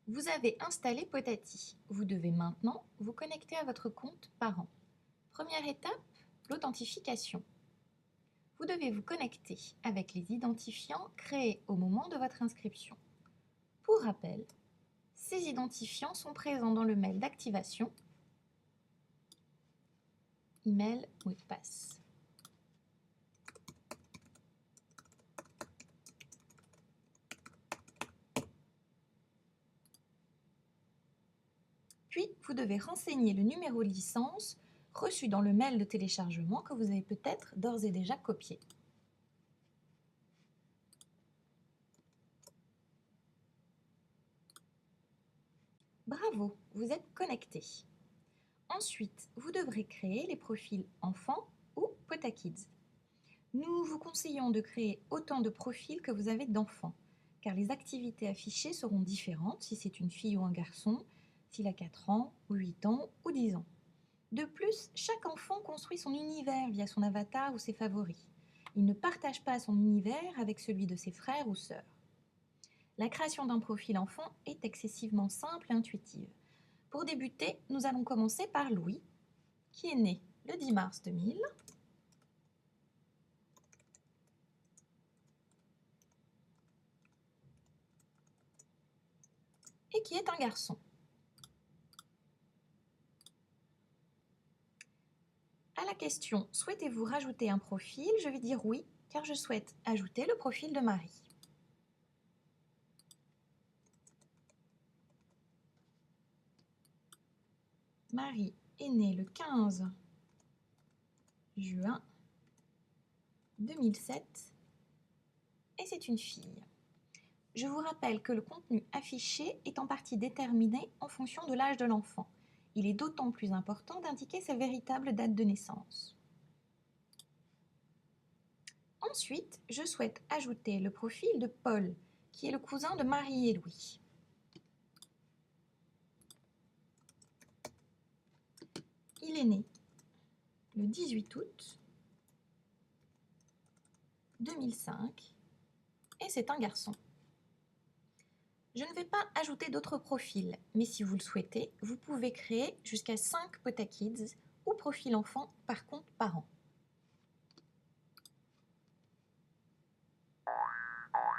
Vous avez installé Potati. Vous devez maintenant vous connecter à votre compte parent. Première étape, l'authentification. Vous devez vous connecter avec les identifiants créés au moment de votre inscription. Pour rappel, ces identifiants sont présents dans le mail d'activation, email, mot de passe. Puis, vous devez renseigner le numéro de licence reçu dans le mail de téléchargement que vous avez peut-être d'ores et déjà copié. Bravo, vous êtes connecté. Ensuite, vous devrez créer les profils enfants ou PotaKids. Nous vous conseillons de créer autant de profils que vous avez d'enfants, car les activités affichées seront différentes si c'est une fille ou un garçon, s'il a 4 ans, ou 8 ans, ou 10 ans. De plus, chaque enfant construit son univers via son avatar ou ses favoris. Il ne partage pas son univers avec celui de ses frères ou sœurs. La création d'un profil enfant est excessivement simple et intuitive. Pour débuter, nous allons commencer par Louis, qui est né le 10 mars 2000 et qui est un garçon. À la question « Souhaitez-vous rajouter un profil ?» je vais dire oui, car je souhaite ajouter le profil de Marie. Marie est née le 15 juin 2007 et c'est une fille. Je vous rappelle que le contenu affiché est en partie déterminé en fonction de l'âge de l'enfant. Il est d'autant plus important d'indiquer sa véritable date de naissance. Ensuite, je souhaite ajouter le profil de Paul, qui est le cousin de Marie et Louis. Il est né le 18 août 2005 et c'est un garçon. Je ne vais pas ajouter d'autres profils, mais si vous le souhaitez, vous pouvez créer jusqu'à 5 PotaKids ou profils enfants par compte parent.